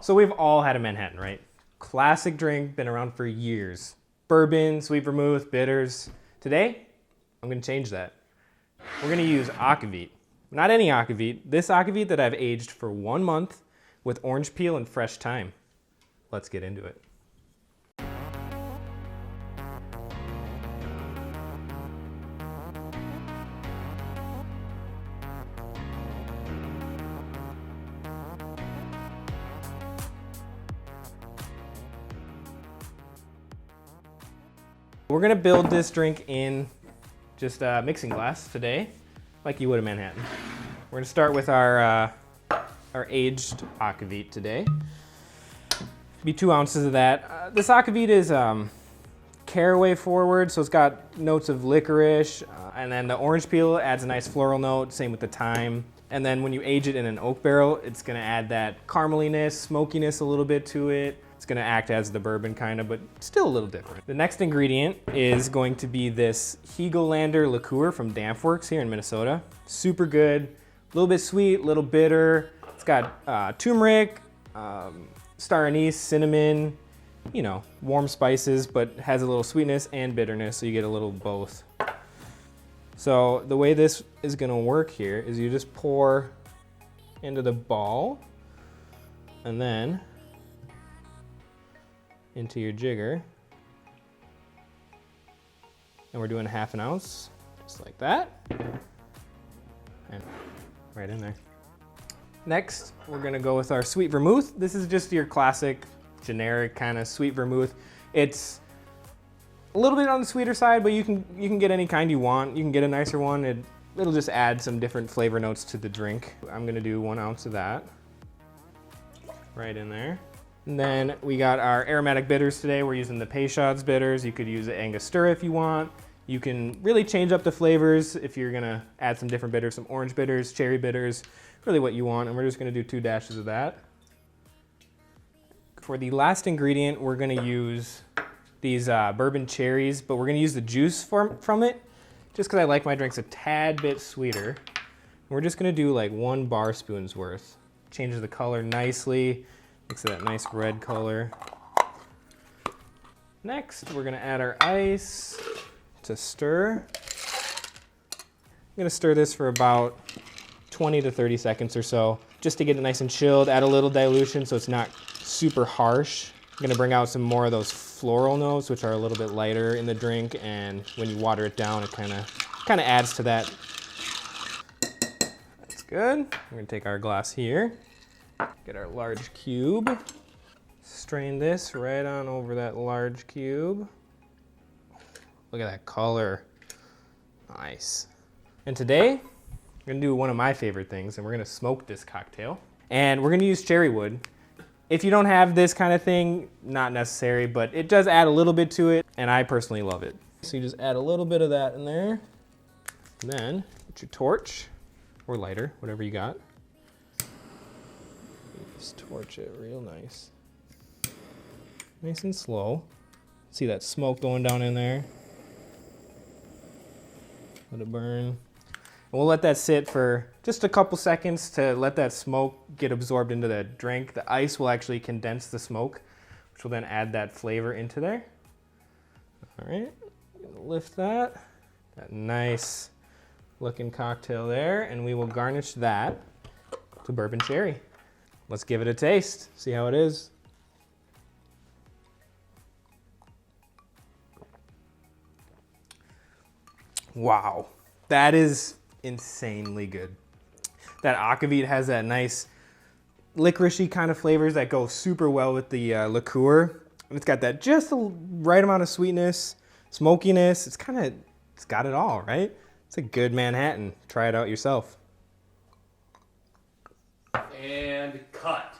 So we've all had a Manhattan, right? Classic drink, been around for years. Bourbon, sweet vermouth, bitters. Today, I'm gonna change that. We're gonna use Aquavit. Not any Aquavit, this Aquavit that I've aged for 1 month with orange peel and fresh thyme. Let's get into it. We're gonna build this drink in just a mixing glass today, like you would a Manhattan. We're gonna start with our aged Aquavit today. Be 2 ounces of that. This Aquavit is caraway forward, so it's got notes of licorice, and then the orange peel adds a nice floral note, same with the thyme. And then when you age it in an oak barrel, it's gonna add that carameliness, smokiness a little bit to it. It's gonna act as the bourbon kind of, but still a little different. The next ingredient is going to be this Hegelander liqueur from Dampworks here in Minnesota. Super good, a little bit sweet, a little bitter. It's got turmeric, star anise, cinnamon, you know, warm spices, but has a little sweetness and bitterness, so you get a little both. So the way this is gonna work here is you just pour into the ball and then into your jigger. And we're doing 1/2 ounce, just like that. And right in there. Next, we're gonna go with our sweet vermouth. This is just your classic, generic kind of sweet vermouth. It's a little bit on the sweeter side, but you can get any kind you want. You can get a nicer one. It'll just add some different flavor notes to the drink. I'm gonna do 1 ounce of that. Right in there. And then we got our aromatic bitters today. We're using the Peychaud's bitters. You could use the Angostura if you want. You can really change up the flavors if you're gonna add some different bitters, some orange bitters, cherry bitters, really what you want. And we're just gonna do 2 dashes of that. For the last ingredient, we're gonna use these bourbon cherries, but we're gonna use the juice from it, just because I like my drinks a tad bit sweeter. And we're just gonna do like 1 bar spoon's worth. Changes the color nicely. Makes it that nice red color. Next, we're gonna add our ice to stir. I'm gonna stir this for about 20 to 30 seconds or so, just to get it nice and chilled. Add a little dilution so it's not super harsh. I'm gonna bring out some more of those floral notes, which are a little bit lighter in the drink, and when you water it down, it kind of adds to that. That's good. We're gonna take our glass here. Get our large cube, strain this right on over that large cube. Look at that color, nice. And today, we're gonna do one of my favorite things, and we're gonna smoke this cocktail. And we're gonna use cherry wood. If you don't have this kind of thing, not necessary, but it does add a little bit to it, and I personally love it. So you just add a little bit of that in there, and then get your torch, or lighter, whatever you got. Just torch it real nice. Nice and slow. See that smoke going down in there? Let it burn. And we'll let that sit for just a couple seconds to let that smoke get absorbed into the drink. The ice will actually condense the smoke, which will then add that flavor into there. All right, lift that. That nice looking cocktail there, and we will garnish that to bourbon cherry. Let's give it a taste, see how it is. Wow, that is insanely good. That Aquavit has that nice licoricey kind of flavors that go super well with the liqueur. And it's got that just the right amount of sweetness, smokiness. It's got it all, right? It's a good Manhattan. Try it out yourself. And cut.